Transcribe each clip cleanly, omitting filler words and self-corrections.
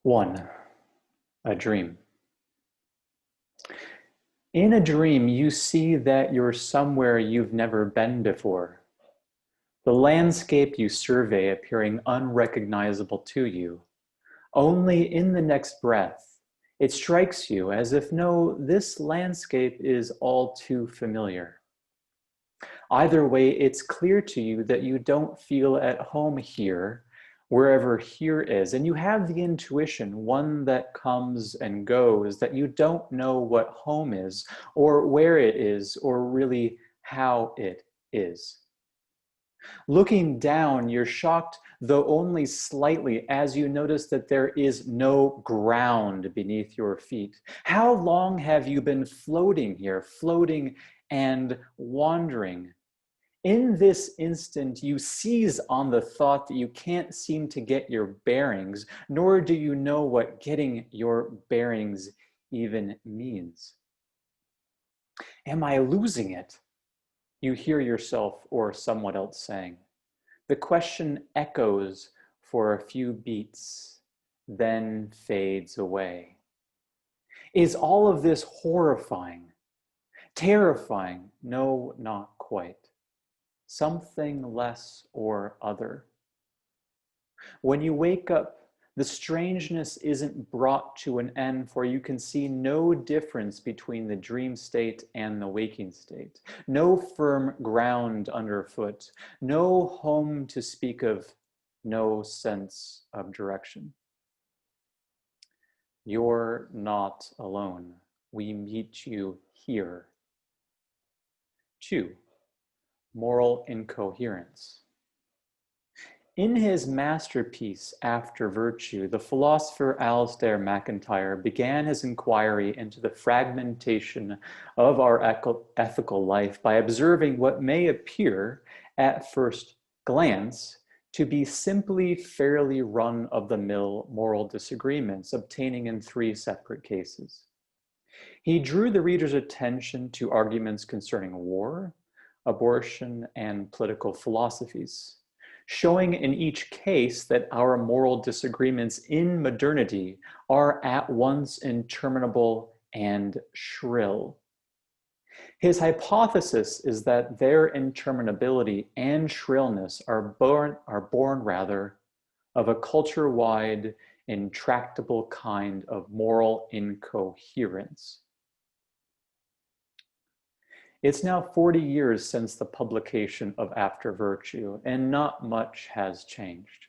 1. A dream. In a dream, you see that you're somewhere you've never been before. The landscape you survey appearing unrecognizable to you. Only in the next breath, it strikes you as if, no, this landscape is all too familiar. Either way, it's clear to you that you don't feel at home here, wherever here is. And you have the intuition, one that comes and goes, that you don't know what home is, or where it is, or really how it is. Looking down, you're shocked, though only slightly, as you notice that there is no ground beneath your feet. How long have you been floating here, floating and wandering? In this instant, you seize on the thought that you can't seem to get your bearings, nor do you know what getting your bearings even means. Am I losing it? You hear yourself or someone else saying. The question echoes for a few beats, then fades away. Is all of this horrifying? Terrifying? No, not quite. Something less or other. When you wake up, the strangeness isn't brought to an end, for you can see no difference between the dream state and the waking state. No firm ground underfoot, no home to speak of, no sense of direction. You're not alone. We meet you here. 2. Moral incoherence. In his masterpiece, After Virtue, the philosopher Alasdair MacIntyre began his inquiry into the fragmentation of our ethical life by observing what may appear, at first glance, to be simply fairly run-of-the-mill moral disagreements obtaining in 3 separate cases. He drew the reader's attention to arguments concerning war, abortion, and political philosophies, showing in each case that our moral disagreements in modernity are at once interminable and shrill. His hypothesis is that their interminability and shrillness are born of a culture-wide, intractable kind of moral incoherence. It's now 40 years since the publication of After Virtue, and not much has changed.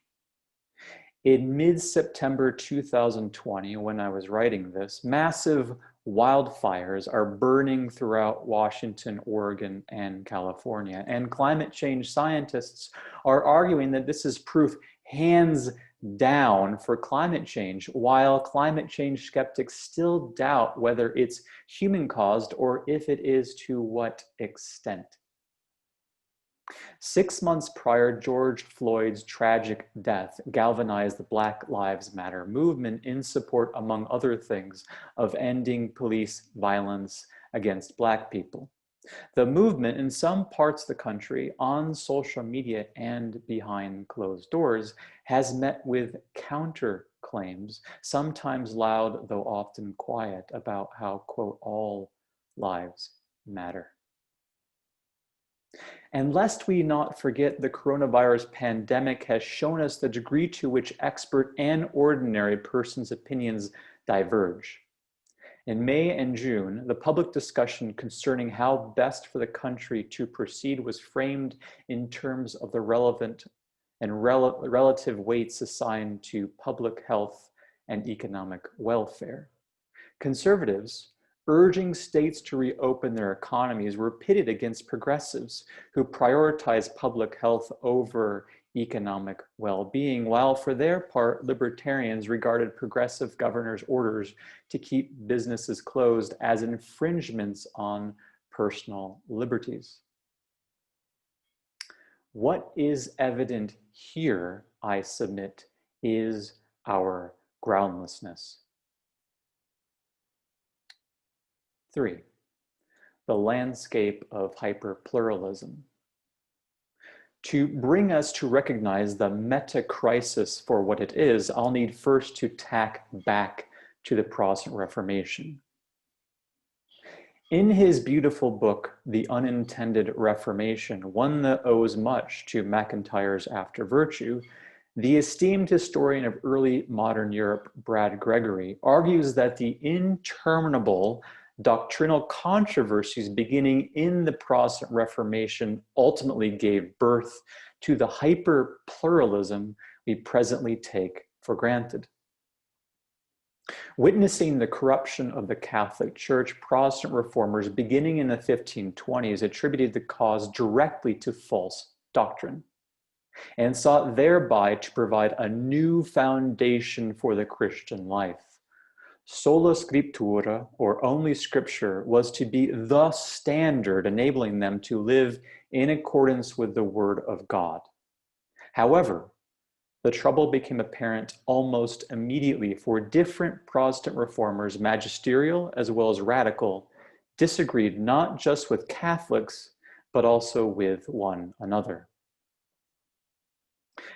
In mid-September 2020, when I was writing this, massive wildfires are burning throughout Washington, Oregon, and California. And climate change scientists are arguing that this is proof, hands down, for climate change, while climate change skeptics still doubt whether it's human-caused or if it is, to what extent. 6 months prior, George Floyd's tragic death galvanized the Black Lives Matter movement in support, among other things, of ending police violence against Black people. The movement in some parts of the country, on social media and behind closed doors, has met with counterclaims, sometimes loud though often quiet, about how, quote, all lives matter. And lest we not forget, the coronavirus pandemic has shown us the degree to which expert and ordinary persons' opinions diverge. In May and June, the public discussion concerning how best for the country to proceed was framed in terms of the relevant and relative weights assigned to public health and economic welfare. Conservatives, urging states to reopen their economies, were pitted against progressives who prioritize public health over economic well-being, while for their part, libertarians regarded progressive governors' orders to keep businesses closed as infringements on personal liberties. What is evident here, I submit, is our groundlessness. 3, the landscape of hyperpluralism. To bring us to recognize the meta-crisis for what it is, I'll need first to tack back to the Protestant Reformation. In his beautiful book, The Unintended Reformation, one that owes much to MacIntyre's After Virtue, the esteemed historian of early modern Europe, Brad Gregory, argues that the interminable doctrinal controversies beginning in the Protestant Reformation ultimately gave birth to the hyper-pluralism we presently take for granted. Witnessing the corruption of the Catholic Church, Protestant reformers beginning in the 1520s attributed the cause directly to false doctrine and sought thereby to provide a new foundation for the Christian life. Sola Scriptura, or only Scripture, was to be the standard, enabling them to live in accordance with the Word of God. However, the trouble became apparent almost immediately, for different Protestant reformers, magisterial as well as radical, disagreed not just with Catholics, but also with one another.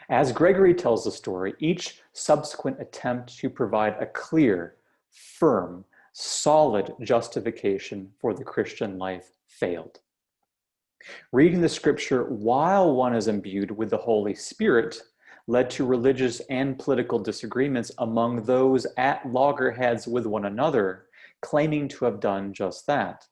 As Gregory tells the story, each subsequent attempt to provide a clear, firm, solid justification for the Christian life failed. Reading the Scripture while one is imbued with the Holy Spirit led to religious and political disagreements among those at loggerheads with one another, claiming to have done just that.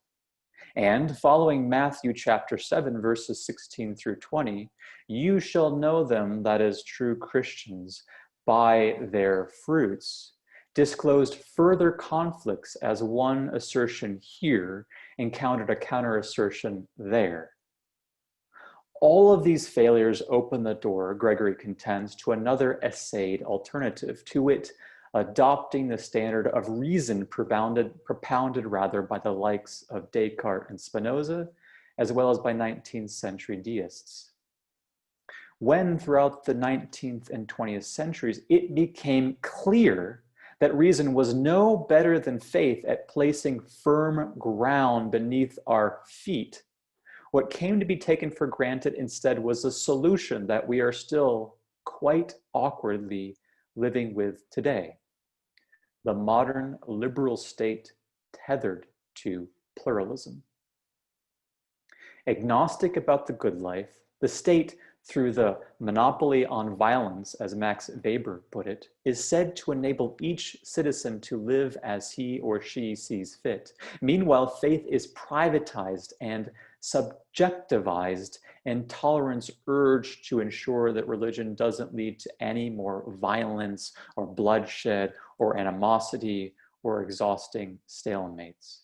And following Matthew chapter 7, verses 16 through 20, you shall know them, that is, true Christians, by their fruits, disclosed further conflicts as one assertion here encountered a counter assertion there. All of these failures open the door, Gregory contends, to another essayed alternative, to wit, adopting the standard of reason propounded by the likes of Descartes and Spinoza, as well as by 19th century deists. When throughout the 19th and 20th centuries, it became clear that reason was no better than faith at placing firm ground beneath our feet, what came to be taken for granted instead was a solution that we are still quite awkwardly living with today: the modern liberal state tethered to pluralism. Agnostic about the good life, the state, through the monopoly on violence, as Max Weber put it, is said to enable each citizen to live as he or she sees fit. Meanwhile, faith is privatized and subjectivized, and tolerance urged to ensure that religion doesn't lead to any more violence or bloodshed or animosity or exhausting stalemates.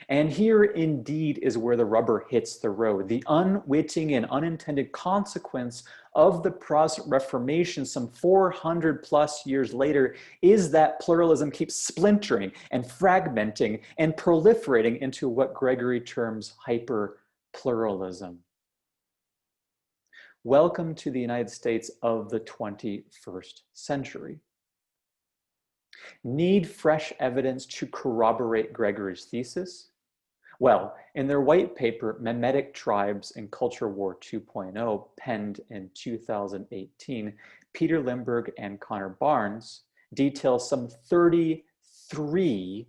And here indeed is where the rubber hits the road. The unwitting and unintended consequence of the Protestant Reformation some 400 plus years later is that pluralism keeps splintering and fragmenting and proliferating into what Gregory terms hyper-pluralism. Welcome to the United States of the 21st century. Need fresh evidence to corroborate Gregory's thesis? Well, in their white paper, Memetic Tribes and Culture War 2.0, penned in 2018, Peter Limberg and Connor Barnes detail some 33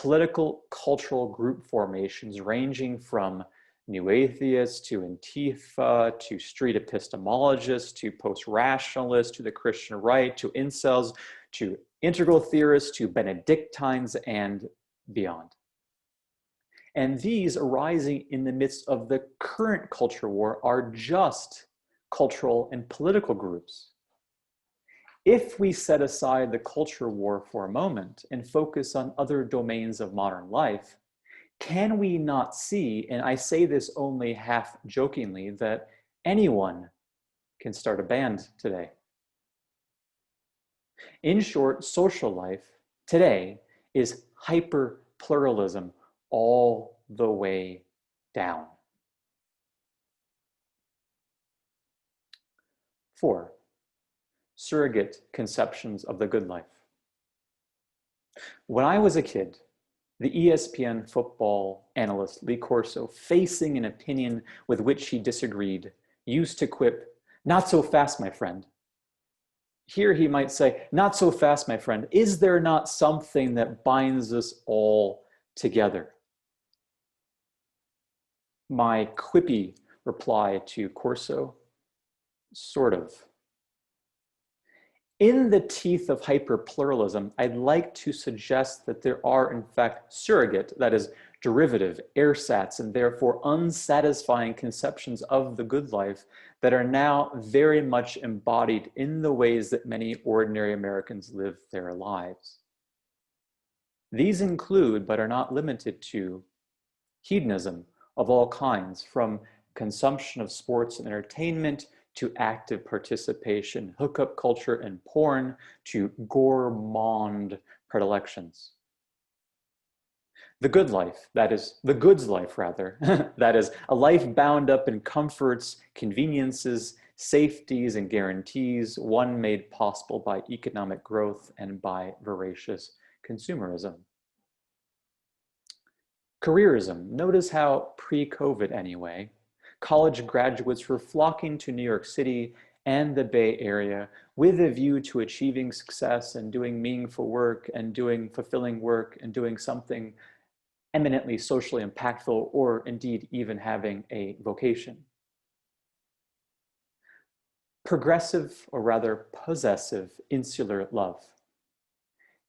political cultural group formations ranging from New Atheists to Antifa to street epistemologists to post-rationalists to the Christian right to incels to integral theorists to Benedictines and beyond. And these arising in the midst of the current culture war are just cultural and political groups. If we set aside the culture war for a moment and focus on other domains of modern life, can we not see, and I say this only half jokingly, that anyone can start a band today? In short, social life today is hyper-pluralism all the way down. 4, surrogate conceptions of the good life. When I was a kid, The ESPN football analyst Lee Corso, facing an opinion with which he disagreed, used to quip, "Not so fast, my friend." Here he might say, "Not so fast, my friend. Is there not something that binds us all together?" My quippy reply to Corso, sort of. In the teeth of hyperpluralism, I'd like to suggest that there are, in fact, surrogate, that is, derivative, ersatz, and therefore unsatisfying conceptions of the good life that are now very much embodied in the ways that many ordinary Americans live their lives. These include, but are not limited to, hedonism of all kinds, from consumption of sports and entertainment to active participation, hookup culture and porn, to gourmand predilections. The good life, that is, the goods life rather, that is, a life bound up in comforts, conveniences, safeties, and guarantees, one made possible by economic growth and by voracious consumerism. Careerism, notice how pre-COVID anyway, college graduates were flocking to New York City and the Bay Area with a view to achieving success and doing meaningful work and doing fulfilling work and doing something eminently socially impactful, or indeed even having a vocation. Progressive, or rather possessive, insular love.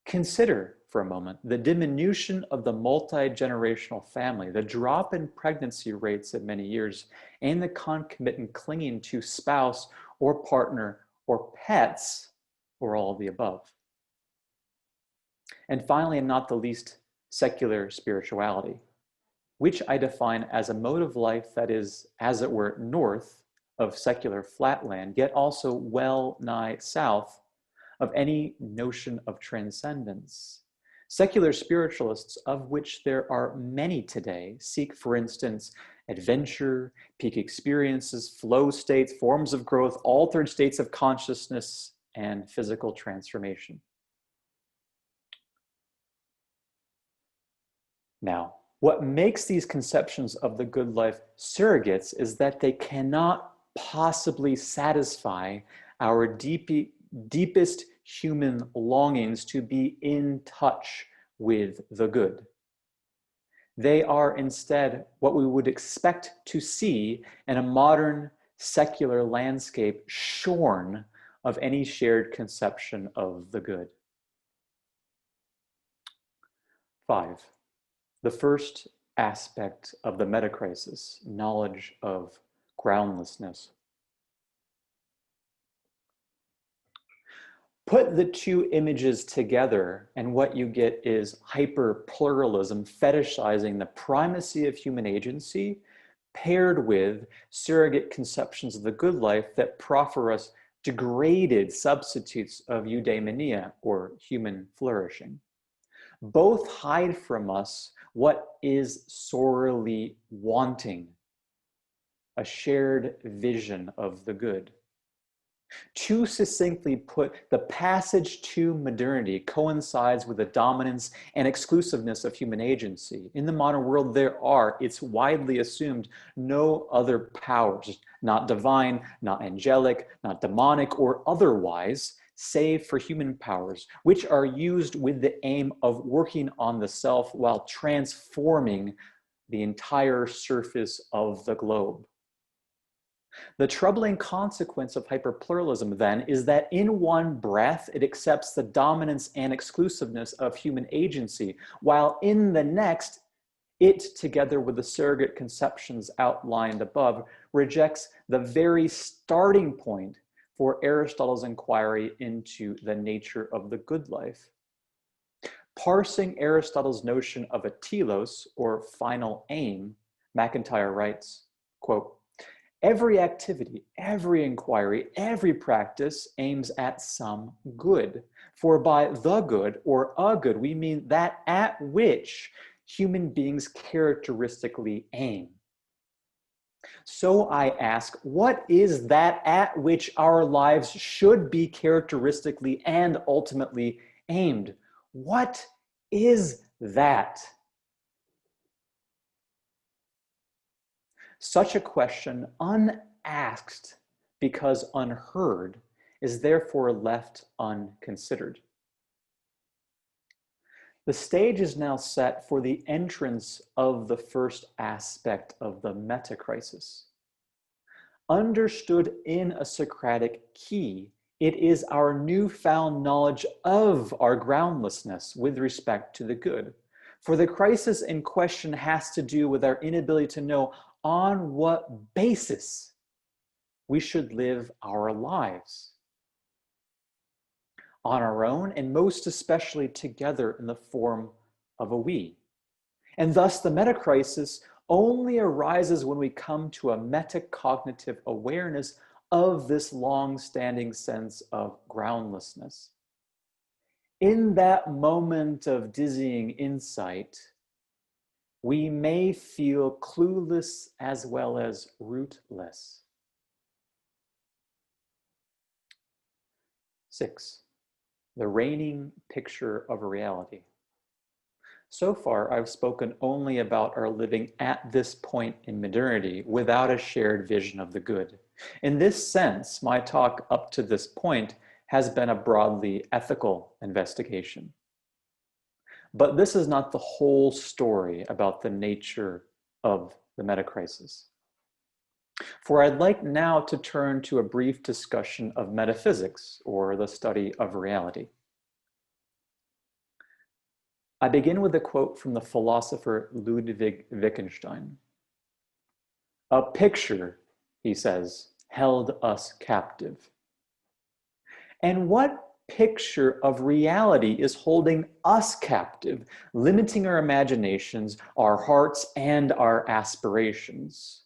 Consider for a moment the diminution of the multi-generational family, the drop in pregnancy rates at many years, and the concomitant clinging to spouse or partner or pets, or all of the above. And finally, and not the least, secular spirituality, which I define as a mode of life that is, as it were, north of secular flatland, yet also well nigh south of any notion of transcendence. Secular spiritualists, of which there are many today, seek, for instance, adventure, peak experiences, flow states, forms of growth, altered states of consciousness, and physical transformation. Now, what makes these conceptions of the good life surrogates is that they cannot possibly satisfy our deepest human longings to be in touch with the good. They are instead what we would expect to see in a modern secular landscape shorn of any shared conception of the good. 5. The first aspect of the meta-crisis, knowledge of groundlessness. Put the two images together, and what you get is hyper-pluralism fetishizing the primacy of human agency, paired with surrogate conceptions of the good life that proffer us degraded substitutes of eudaimonia, or human flourishing. Both hide from us what is sorely wanting, a shared vision of the good. Too succinctly put, the passage to modernity coincides with the dominance and exclusiveness of human agency. In the modern world, there are, it's widely assumed, no other powers, not divine, not angelic, not demonic, or otherwise, save for human powers, which are used with the aim of working on the self while transforming the entire surface of the globe. The troubling consequence of hyperpluralism, then, is that in one breath, it accepts the dominance and exclusiveness of human agency, while in the next, it, together with the surrogate conceptions outlined above, rejects the very starting point for Aristotle's inquiry into the nature of the good life. Parsing Aristotle's notion of a telos, or final aim, MacIntyre writes, quote, "Every activity, every inquiry, every practice aims at some good. For by the good, or a good, we mean that at which human beings characteristically aim. So I ask, what is that at which our lives should be characteristically and ultimately aimed? What is that?" Such a question, unasked because unheard, is therefore left unconsidered. The stage is now set for the entrance of the first aspect of the meta-crisis. Understood in a Socratic key, it is our newfound knowledge of our groundlessness with respect to the good. For the crisis in question has to do with our inability to know on what basis we should live our lives. On our own, and most especially together in the form of a we. And thus the meta-crisis only arises when we come to a metacognitive awareness of this long-standing sense of groundlessness. In that moment of dizzying insight, we may feel clueless as well as rootless. 6. The reigning picture of reality. So far, I've spoken only about our living at this point in modernity without a shared vision of the good. In this sense, my talk up to this point has been a broadly ethical investigation. But this is not the whole story about the nature of the meta-crisis. For I'd like now to turn to a brief discussion of metaphysics, or the study of reality. I begin with a quote from the philosopher Ludwig Wittgenstein. "A picture," he says, "held us captive." And what picture of reality is holding us captive, limiting our imaginations, our hearts, and our aspirations?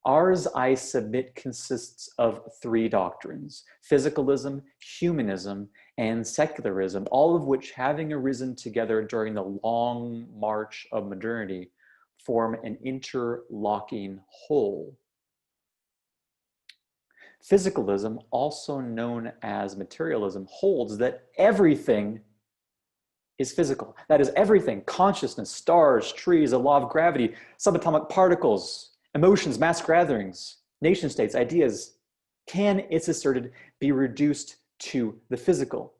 Ours, I submit, consists of 3 doctrines: physicalism, humanism, and secularism, all of which, having arisen together during the long march of modernity, form an interlocking whole. Physicalism, also known as materialism, holds that everything is physical. That is, everything: consciousness, stars, trees, the law of gravity, subatomic particles, emotions, mass gatherings, nation states, ideas, can, it's asserted, be reduced to the physical.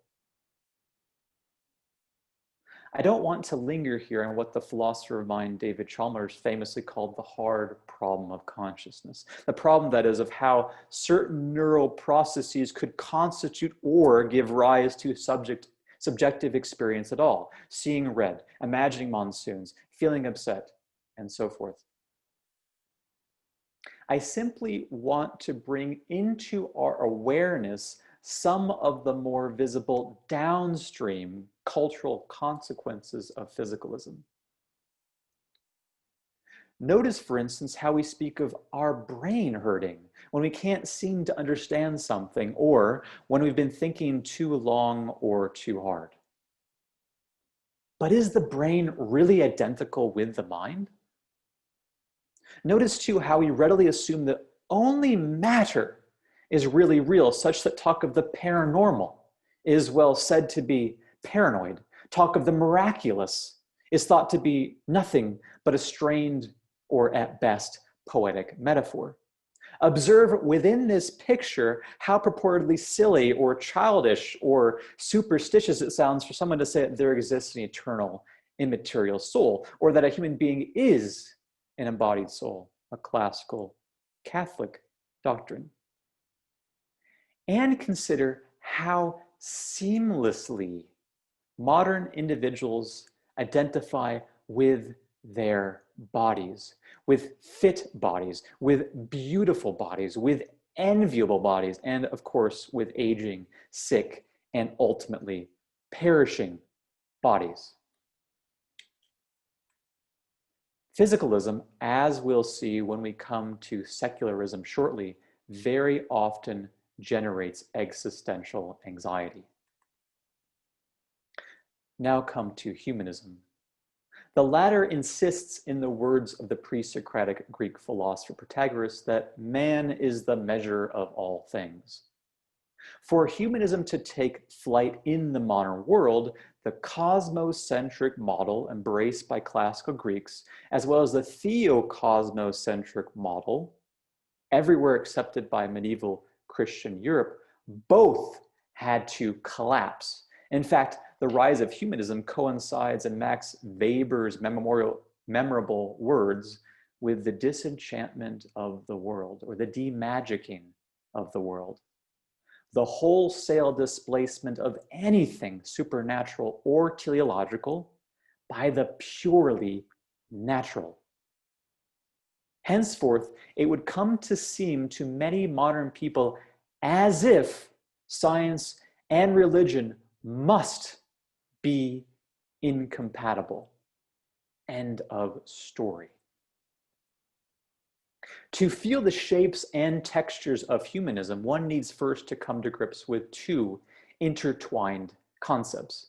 I don't want to linger here on what the philosopher of mind David Chalmers famously called the hard problem of consciousness. The problem, that is, of how certain neural processes could constitute or give rise to subjective experience at all. Seeing red, imagining monsoons, feeling upset, and so forth. I simply want to bring into our awareness some of the more visible downstream cultural consequences of physicalism. Notice, for instance, how we speak of our brain hurting when we can't seem to understand something, or when we've been thinking too long or too hard. But is the brain really identical with the mind? Notice too how we readily assume that only matter is really real, such that talk of the paranormal is, well, said to be paranoid. Talk of the miraculous is thought to be nothing but a strained, or at best, poetic metaphor. Observe within this picture how purportedly silly or childish or superstitious it sounds for someone to say that there exists an eternal, immaterial soul, or that a human being is an embodied soul, a classical Catholic doctrine. And consider how seamlessly modern individuals identify with their bodies, with fit bodies, with beautiful bodies, with enviable bodies, and of course, with aging, sick, and ultimately perishing bodies. Physicalism, as we'll see when we come to secularism shortly, very often generates existential anxiety. Now come to humanism. The latter insists, in the words of the pre-Socratic Greek philosopher Taggart, that man is the measure of all things. For humanism to take flight in the modern world, the cosmocentric model embraced by classical Greeks, as well as the theocosmocentric model, everywhere accepted by medieval Christian Europe, both had to collapse. In fact, the rise of humanism coincides in Max Weber's memorable words with the disenchantment of the world, or the demagicking of the world. The wholesale displacement of anything supernatural or teleological by the purely natural. Henceforth, it would come to seem to many modern people as if science and religion must be incompatible. End of story. To feel the shapes and textures of humanism, one needs first to come to grips with two intertwined concepts: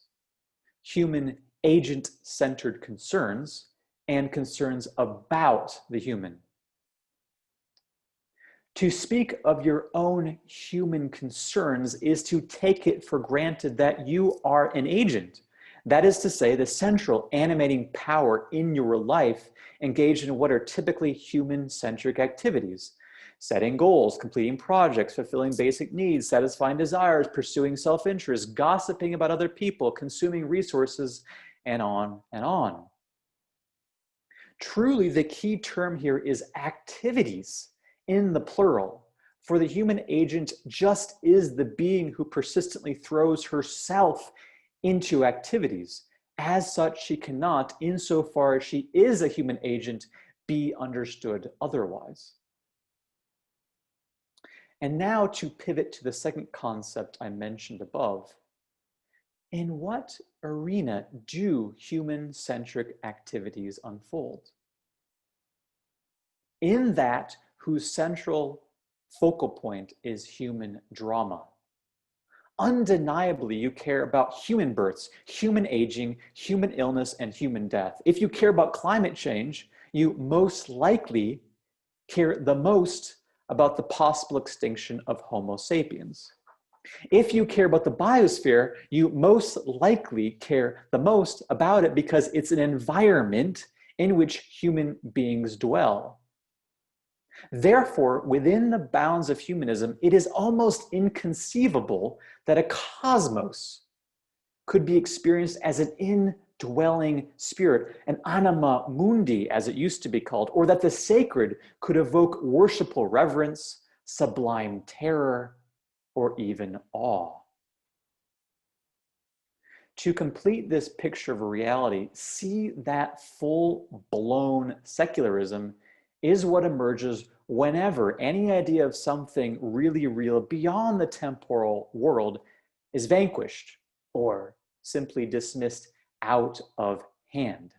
human agent-centered concerns and concerns about the human. To speak of your own human concerns is to take it for granted that you are an agent. That is to say, the central animating power in your life engaged in what are typically human-centric activities: setting goals, completing projects, fulfilling basic needs, satisfying desires, pursuing self-interest, gossiping about other people, consuming resources, and on and on. Truly, the key term here is activities, in the plural, for the human agent just is the being who persistently throws herself into activities. As such, she cannot, insofar as she is a human agent, be understood otherwise. And now to pivot to the second concept I mentioned above. In what arena do human-centric activities unfold? In that whose central focal point is human drama. Undeniably, you care about human births, human aging, human illness, and human death. If you care about climate change, you most likely care the most about the possible extinction of Homo sapiens. If you care about the biosphere, you most likely care the most about it because it's an environment in which human beings dwell. Therefore, within the bounds of humanism, it is almost inconceivable that a cosmos could be experienced as an indwelling spirit, an anima mundi, as it used to be called, or that the sacred could evoke worshipful reverence, sublime terror, or even awe. To complete this picture of a reality, see that full-blown secularism is what emerges whenever any idea of something really real beyond the temporal world is vanquished or simply dismissed out of hand.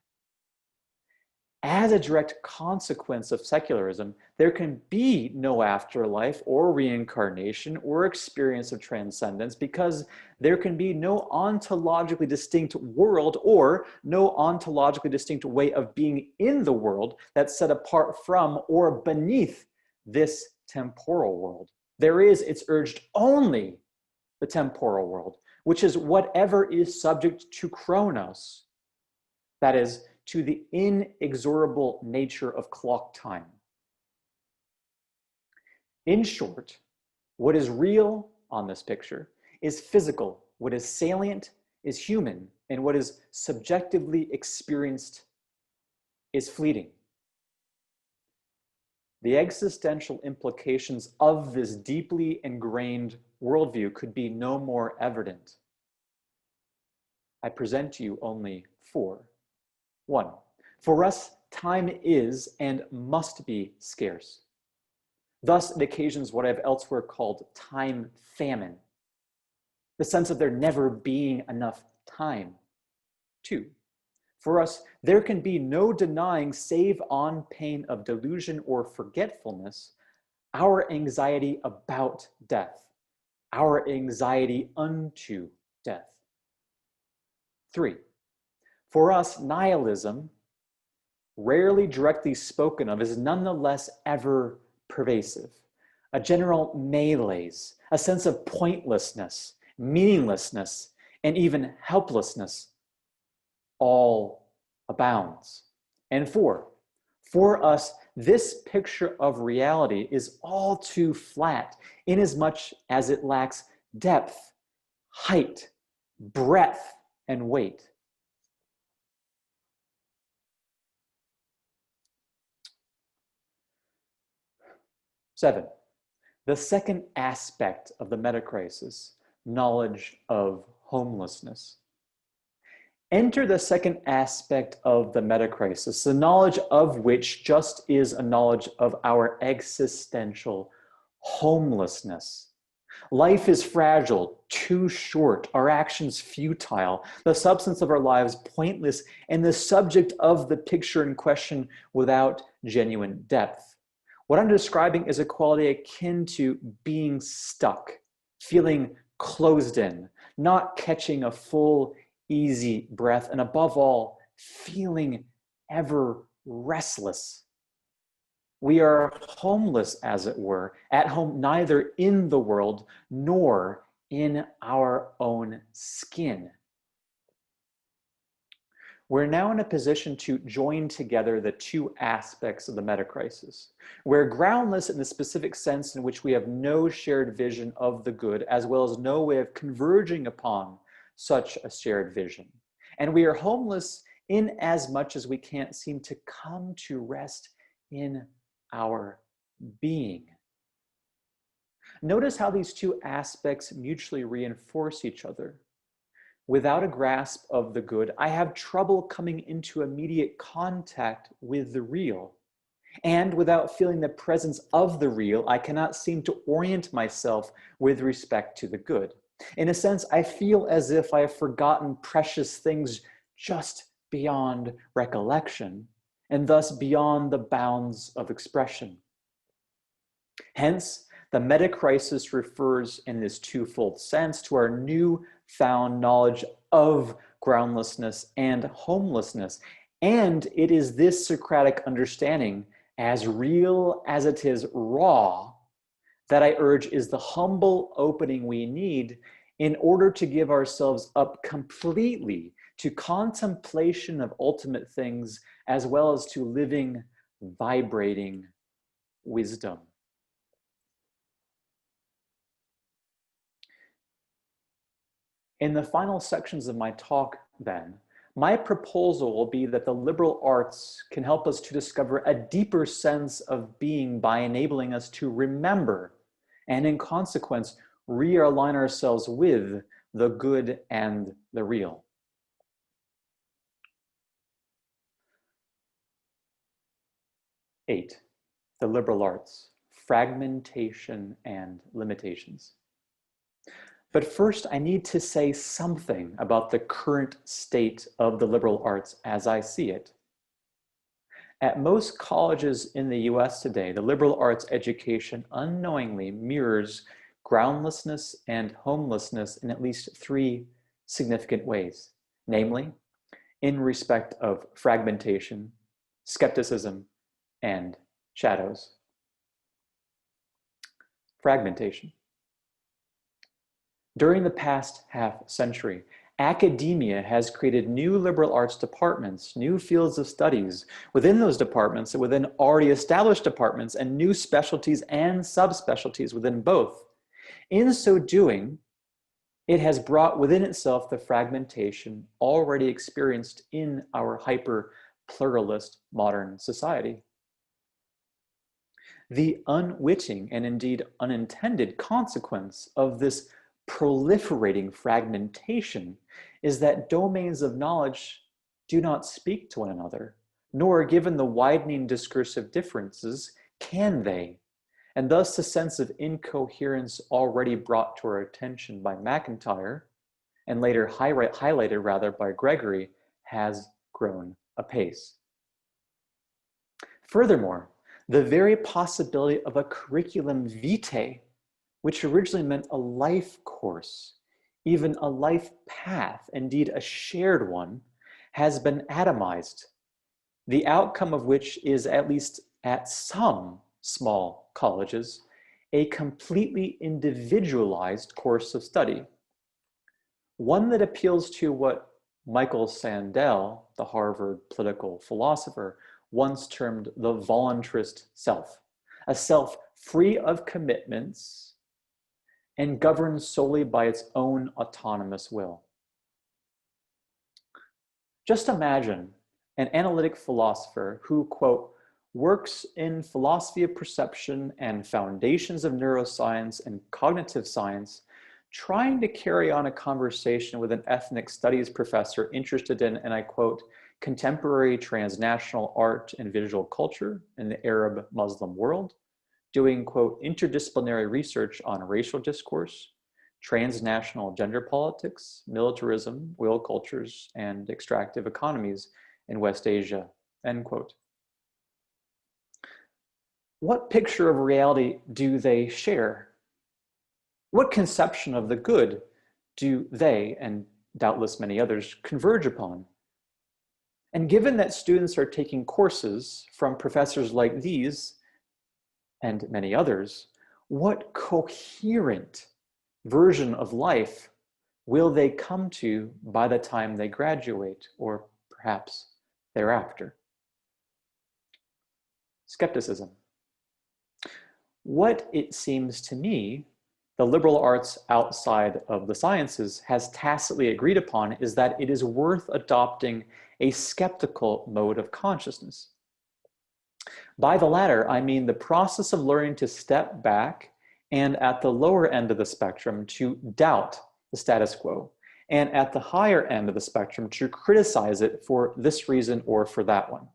As a direct consequence of secularism, there can be no afterlife or reincarnation or experience of transcendence because there can be no ontologically distinct world or no ontologically distinct way of being in the world that's set apart from or beneath this temporal world. There is, it's urged, only the temporal world, which is whatever is subject to chronos, that is, to the inexorable nature of clock time. In short, what is real on this picture is physical. What is salient is human, and what is subjectively experienced is fleeting. The existential implications of this deeply ingrained worldview could be no more evident. I present to you only four. 1. For us, time is and must be scarce. Thus, it occasions what I've elsewhere called time famine, the sense of there never being enough time. 2. For us, there can be no denying, save on pain of delusion or forgetfulness, our anxiety about death, our anxiety unto death. 3. For us, nihilism, rarely directly spoken of, is nonetheless ever pervasive. a general malaise, a sense of pointlessness, meaninglessness, and even helplessness all abounds. And for us, this picture of reality is all too flat, inasmuch as it lacks depth, height, breadth, and weight. Seven, the second aspect of the metacrisis, knowledge of homelessness. Enter the second aspect of the metacrisis, the knowledge of which just is a knowledge of our existential homelessness. Life is fragile, too short, our actions futile, the substance of our lives pointless, and the subject of the picture in question without genuine depth. What I'm describing is a quality akin to being stuck, feeling closed in, not catching a full, easy breath, and above all, feeling ever restless. We are homeless, as it were, at home neither in the world nor in our own skin. We're now in a position to join together the two aspects of the metacrisis. We're groundless in the specific sense in which we have no shared vision of the good, as well as no way of converging upon such a shared vision. And we are homeless in as much as we can't seem to come to rest in our being. Notice how these two aspects mutually reinforce each other. Without a grasp of the good, I have trouble coming into immediate contact with the real. And without feeling the presence of the real, I cannot seem to orient myself with respect to the good. In a sense, I feel as if I have forgotten precious things just beyond recollection, and thus beyond the bounds of expression. Hence, the metacrisis refers in this twofold sense to our newfound knowledge of groundlessness and homelessness. And it is this Socratic understanding, as real as it is raw, that I urge is the humble opening we need in order to give ourselves up completely to contemplation of ultimate things, as well as to living, vibrating wisdom. In the final sections of my talk, then, my proposal will be that the liberal arts can help us to discover a deeper sense of being by enabling us to remember, and in consequence, realign ourselves with the good and the real. Eight, the liberal arts, fragmentation and limitations. But first, I need to say something about the current state of the liberal arts as I see it. At most colleges in the US today, the liberal arts education unknowingly mirrors groundlessness and homelessness in at least three significant ways, namely, in respect of fragmentation, skepticism, and shadows. Fragmentation. During the past half century, academia has created new liberal arts departments, new fields of studies within those departments and within already established departments, and new specialties and subspecialties within both. In so doing, it has brought within itself the fragmentation already experienced in our hyper-pluralist modern society. The unwitting and indeed unintended consequence of this proliferating fragmentation is that domains of knowledge do not speak to one another, nor, given the widening discursive differences, can they. And thus the sense of incoherence already brought to our attention by MacIntyre, and later highlighted by Gregory, has grown apace. Furthermore, the very possibility of a curriculum vitae, which originally meant a life course, even a life path, indeed a shared one, has been atomized, the outcome of which is, at least at some small colleges, a completely individualized course of study, one that appeals to what Michael Sandel, the Harvard political philosopher, once termed the voluntarist self, a self free of commitments and governed solely by its own autonomous will. Just imagine an analytic philosopher who, quote, works in philosophy of perception and foundations of neuroscience and cognitive science, trying to carry on a conversation with an ethnic studies professor interested in, and I quote, contemporary transnational art and visual culture in the Arab Muslim world, doing, quote, interdisciplinary research on racial discourse, transnational gender politics, militarism, oil cultures, and extractive economies in West Asia, end quote. What picture of reality do they share? What conception of the good do they, and doubtless many others, converge upon? And given that students are taking courses from professors like these and many others, what coherent version of life will they come to by the time they graduate, or perhaps thereafter? Skepticism. What it seems to me the liberal arts outside of the sciences has tacitly agreed upon is that it is worth adopting a skeptical mode of consciousness. By the latter, I mean the process of learning to step back and at the lower end of the spectrum to doubt the status quo, and at the higher end of the spectrum to criticize it for this reason or for that one.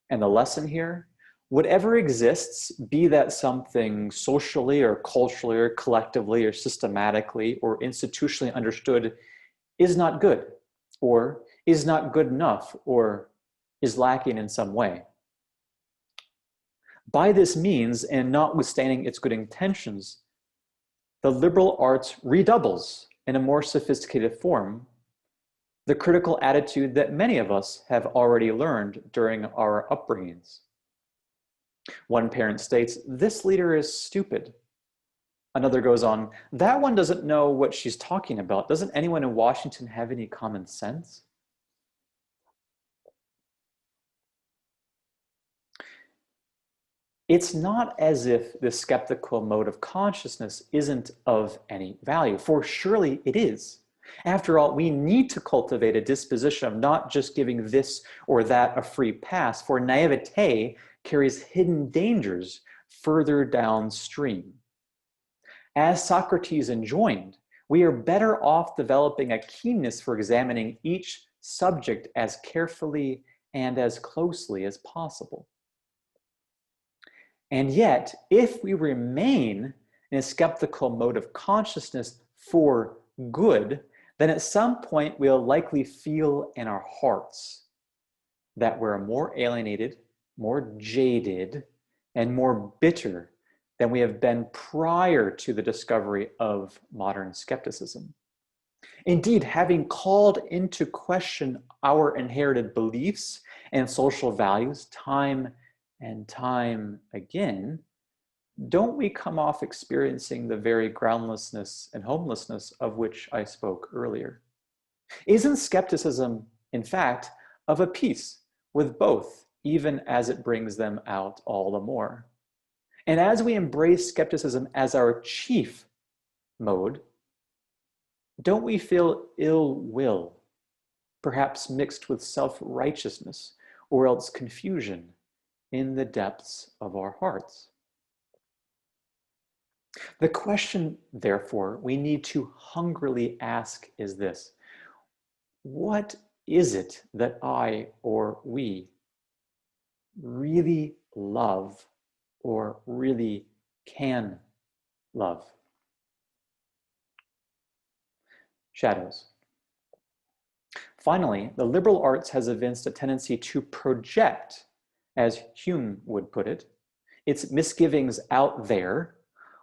And the lesson here, whatever exists, be that something socially or culturally or collectively or systematically or institutionally understood, is not good, or is not good enough, or is lacking in some way. By this means, and notwithstanding its good intentions, the liberal arts redoubles in a more sophisticated form the critical attitude that many of us have already learned during our upbringings. One parent states, "This leader is stupid." Another goes on, "That one doesn't know what she's talking about. Doesn't anyone in Washington have any common sense?" It's not as if the skeptical mode of consciousness isn't of any value, for surely it is. After all, we need to cultivate a disposition of not just giving this or that a free pass, for naivete carries hidden dangers further downstream. As Socrates enjoined, we are better off developing a keenness for examining each subject as carefully and as closely as possible. And yet, if we remain in a skeptical mode of consciousness for good, then at some point we'll likely feel in our hearts that we're more alienated, more jaded, and more bitter than we have been prior to the discovery of modern skepticism. Indeed, having called into question our inherited beliefs and social values time and time again, don't we come off experiencing the very groundlessness and homelessness of which I spoke earlier? Isn't skepticism, in fact, of a piece with both, even as it brings them out all the more? And as we embrace skepticism as our chief mode, don't we feel ill will, perhaps mixed with self-righteousness, or else confusion in the depths of our hearts? The question, therefore, we need to hungrily ask is this: what is it that I or we really love or really can love? Shadows. Finally, the liberal arts has evinced a tendency to project, as Hume would put it, its misgivings out there,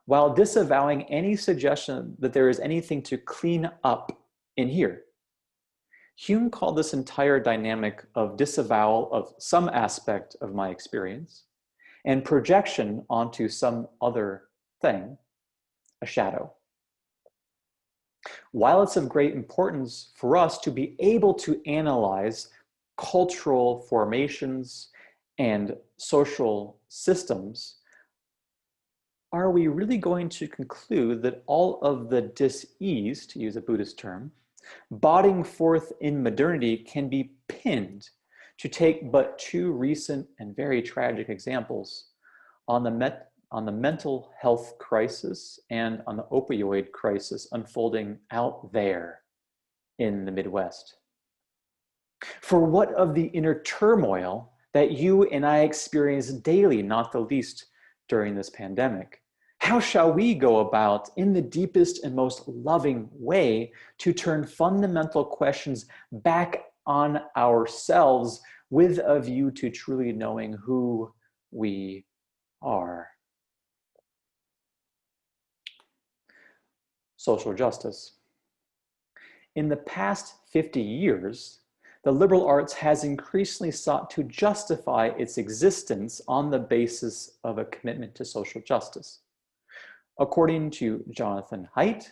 while disavowing any suggestion that there is anything to clean up in here. Hume called this entire dynamic of disavowal of some aspect of my experience and projection onto some other thing, a shadow. While it's of great importance for us to be able to analyze cultural formations and social systems, are we really going to conclude that all of the dis-ease, to use a Buddhist term, bodying forth in modernity can be pinned, to take but two recent and very tragic examples, on the mental health crisis and on the opioid crisis unfolding out there in the Midwest? For what of the inner turmoil that you and I experience daily, not the least during this pandemic? How shall we go about, in the deepest and most loving way, to turn fundamental questions back on ourselves with a view to truly knowing who we are? Social justice. In the past 50 years, the liberal arts has increasingly sought to justify its existence on the basis of a commitment to social justice. According to Jonathan Haidt,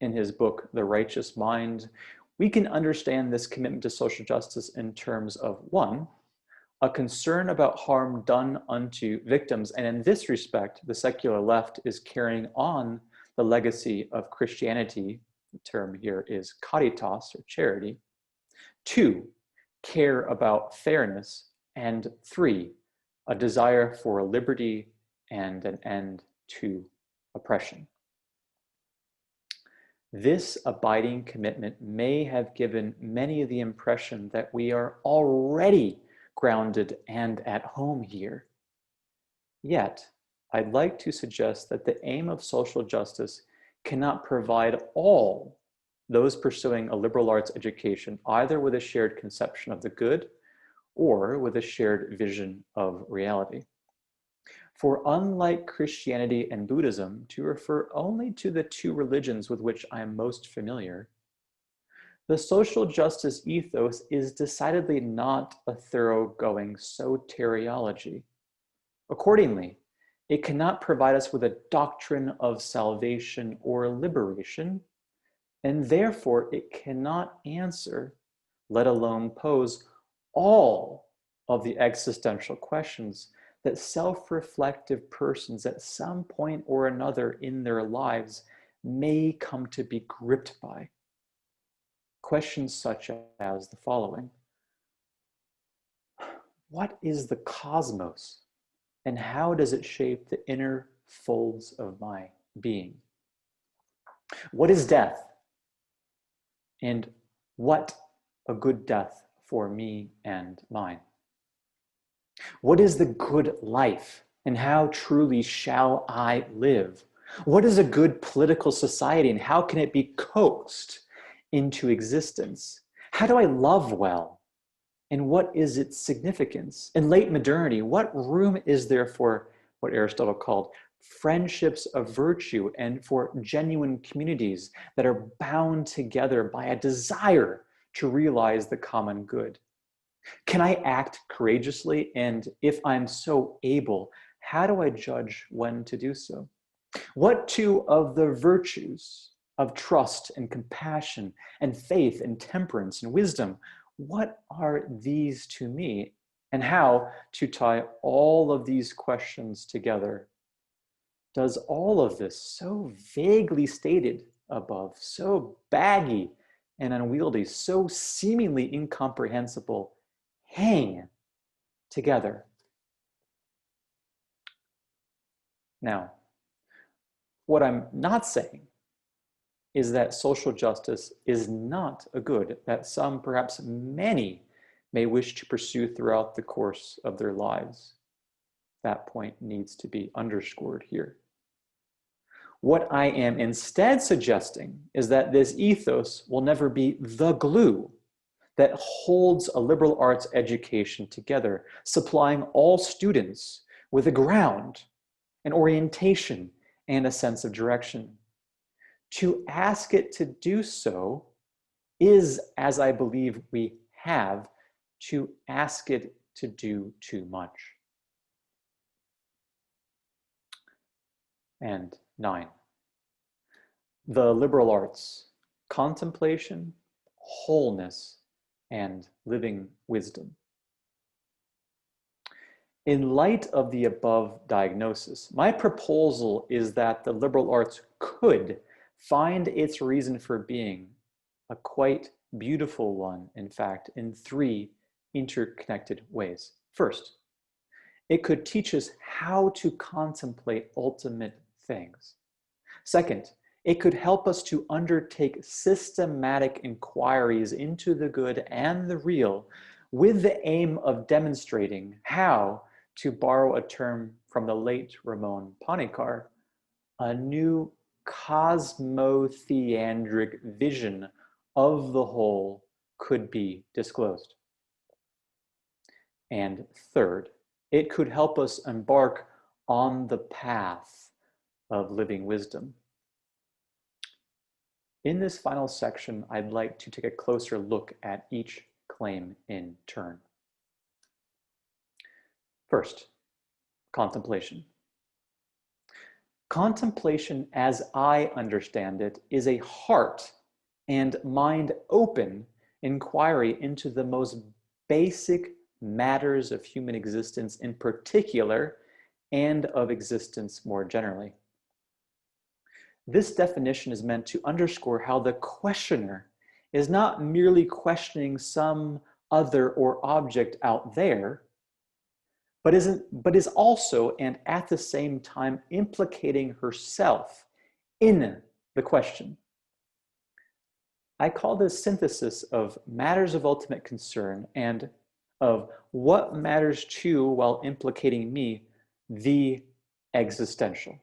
in his book, The Righteous Mind, we can understand this commitment to social justice in terms of, one, a concern about harm done unto victims. And in this respect, the secular left is carrying on the legacy of Christianity. The term here is caritas, or charity. Two, care about fairness. And three, a desire for liberty and an end to oppression. This abiding commitment may have given many the impression that we are already grounded and at home here. Yet, I'd like to suggest that the aim of social justice cannot provide all those pursuing a liberal arts education either with a shared conception of the good or with a shared vision of reality. For unlike Christianity and Buddhism, to refer only to the two religions with which I am most familiar, the social justice ethos is decidedly not a thoroughgoing soteriology. Accordingly, it cannot provide us with a doctrine of salvation or liberation, and therefore it cannot answer, let alone pose, all of the existential questions that self-reflective persons at some point or another in their lives may come to be gripped by. Questions such as the following: what is the cosmos, and how does it shape the inner folds of my being? What is death, and what a good death for me and mine? What is the good life, and how truly shall I live? What is a good political society, and how can it be coaxed into existence? How do I love well, and what is its significance? In late modernity, what room is there for what Aristotle called friendships of virtue and for genuine communities that are bound together by a desire to realize the common good? Can I act courageously? And if I'm so able, how do I judge when to do so? What two of the virtues of trust and compassion and faith and temperance and wisdom, what are these to me? And how to tie all of these questions together? Does all of this, so vaguely stated above, so baggy and unwieldy, so seemingly incomprehensible, hang together? Now, what I'm not saying is that social justice is not a good that some, perhaps many, may wish to pursue throughout the course of their lives. That point needs to be underscored here. What I am instead suggesting is that this ethos will never be the glue that holds a liberal arts education together, supplying all students with a ground, an orientation, and a sense of direction. To ask it to do so is, as I believe we have, to ask it to do too much. and 9. The liberal arts, contemplation, wholeness, and living wisdom. In light of the above diagnosis, my proposal is that the liberal arts could find its reason for being, a quite beautiful one, in fact, in 3 interconnected ways. First, it could teach us how to contemplate ultimate things. Second, it could help us to undertake systematic inquiries into the good and the real with the aim of demonstrating how, to borrow a term from the late Ramon Panikar, a new cosmotheandric vision of the whole could be disclosed. And third, it could help us embark on the path of living wisdom. In this final section, I'd like to take a closer look at each claim in turn. First, contemplation. Contemplation, as I understand it, is a heart and mind open inquiry into the most basic matters of human existence in particular, and of existence more generally. This definition is meant to underscore how the questioner is not merely questioning some other or object out there, but is also and at the same time implicating herself in the question. I call this synthesis of matters of ultimate concern and of what matters to while implicating me, the existential.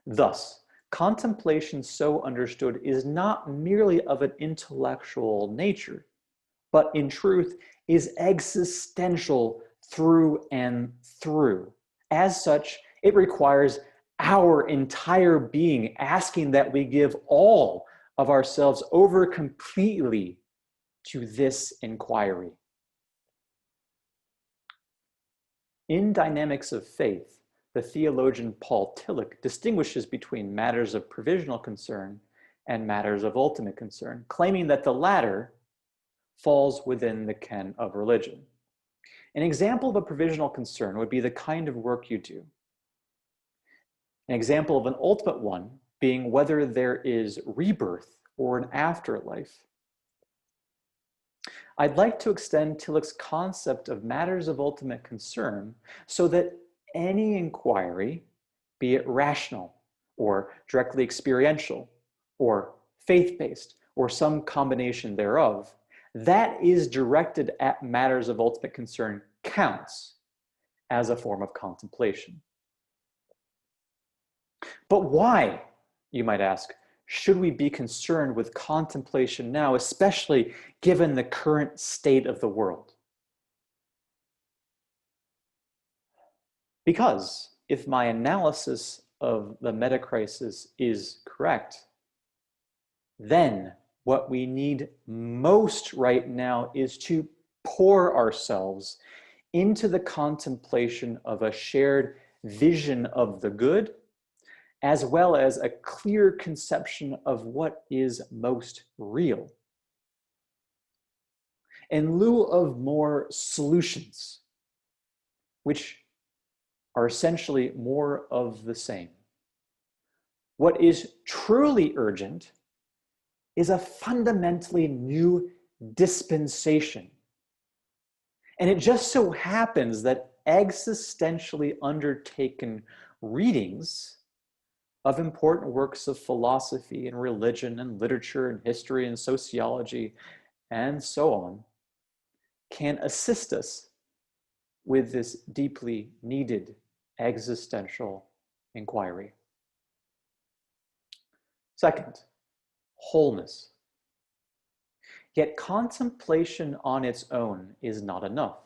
Thus, contemplation so understood is not merely of an intellectual nature, but in truth is existential through and through. As such, it requires our entire being, asking that we give all of ourselves over completely to this inquiry. In Dynamics of Faith, the theologian Paul Tillich distinguishes between matters of provisional concern and matters of ultimate concern, claiming that the latter falls within the ken of religion. An example of a provisional concern would be the kind of work you do. An example of an ultimate one being whether there is rebirth or an afterlife. I'd like to extend Tillich's concept of matters of ultimate concern so that any inquiry, be it rational or directly experiential or faith-based or some combination thereof, that is directed at matters of ultimate concern counts as a form of contemplation. But why, you might ask, should we be concerned with contemplation now, especially given the current state of the world? Because if my analysis of the meta-crisis is correct, then what we need most right now is to pour ourselves into the contemplation of a shared vision of the good, as well as a clear conception of what is most real. In lieu of more solutions, which are essentially more of the same, what is truly urgent is a fundamentally new dispensation. And it just so happens that existentially undertaken readings of important works of philosophy and religion and literature and history and sociology and so on can assist us with this deeply needed existential inquiry. Second, wholeness. Yet contemplation on its own is not enough.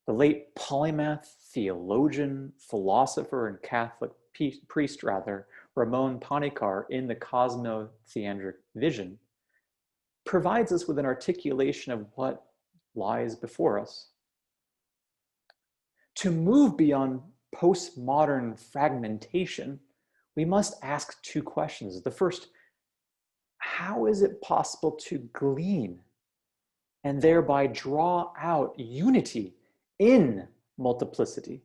The late polymath, theologian, philosopher, and Catholic priest, Ramon Panikar, in the cosmotheandric vision, provides us with an articulation of what lies before us. To move beyond postmodern fragmentation, we must ask two questions. The first, how is it possible to glean and thereby draw out unity in multiplicity,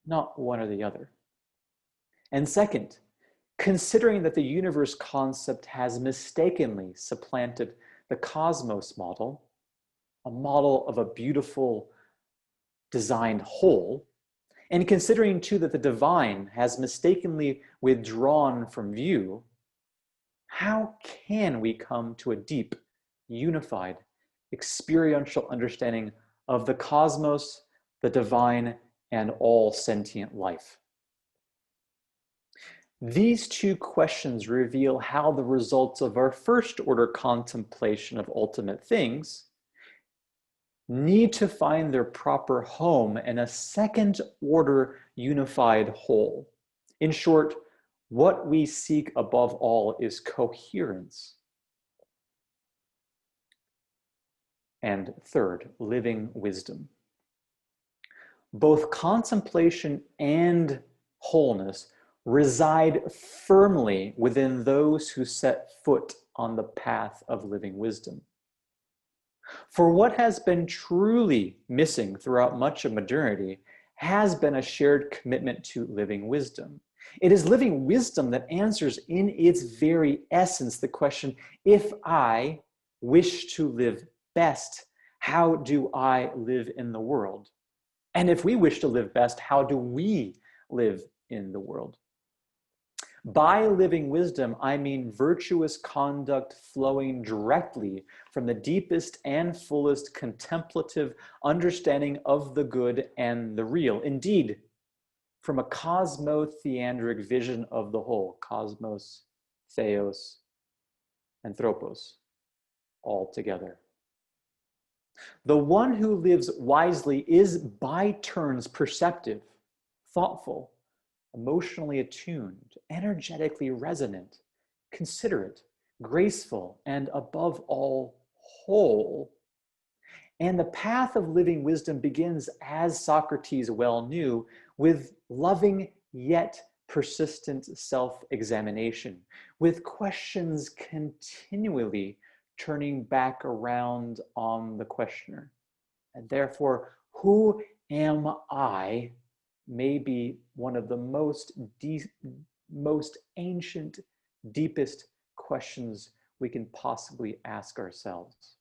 not one or the other? And second, considering that the universe concept has mistakenly supplanted the cosmos model, a model of a beautiful designed whole, and considering too that the divine has mistakenly withdrawn from view, how can we come to a deep, unified, experiential understanding of the cosmos, the divine, and all sentient life? These two questions reveal how the results of our first order contemplation of ultimate things need to find their proper home in a second order unified whole. In short, what we seek above all is coherence. And third, living wisdom. Both contemplation and wholeness reside firmly within those who set foot on the path of living wisdom. For what has been truly missing throughout much of modernity has been a shared commitment to living wisdom. It is living wisdom that answers in its very essence the question, if I wish to live best, how do I live in the world? And if we wish to live best, how do we live in the world? By living wisdom, I mean virtuous conduct flowing directly from the deepest and fullest contemplative understanding of the good and the real. Indeed, from a cosmotheandric vision of the whole, cosmos, theos, anthropos, all together. The one who lives wisely is by turns perceptive, thoughtful, emotionally attuned, energetically resonant, considerate, graceful, and above all, whole. And the path of living wisdom begins, as Socrates well knew, with loving yet persistent self-examination, with questions continually turning back around on the questioner. And therefore, who am I may be one of the most ancient, deepest questions we can possibly ask ourselves.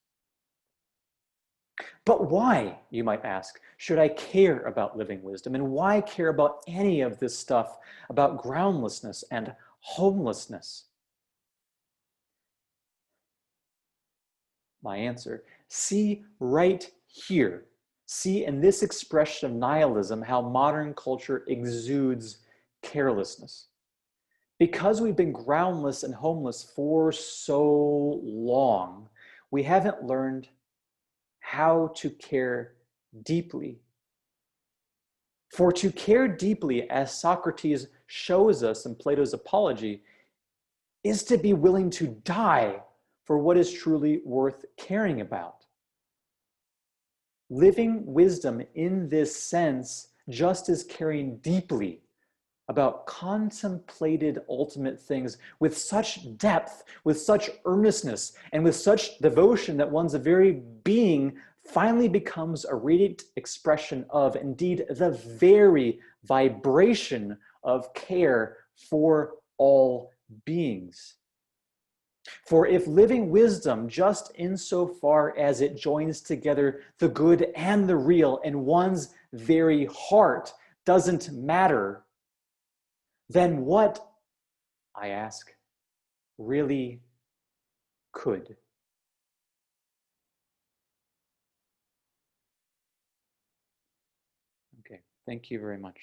But why, you might ask, should I care about living wisdom? And why care about any of this stuff about groundlessness and homelessness? My answer, see right here. See in this expression of nihilism how modern culture exudes carelessness. Because we've been groundless and homeless for so long, we haven't learned how to care deeply. For to care deeply, as Socrates shows us in Plato's Apology, is to be willing to die for what is truly worth caring about. Living wisdom in this sense just is caring deeply about contemplated ultimate things with such depth, with such earnestness, and with such devotion that one's very being finally becomes a radiant expression of, indeed, the very vibration of care for all beings. For if living wisdom, just insofar as it joins together the good and the real in one's very heart, doesn't matter, then what, I ask, really could? Okay, thank you very much.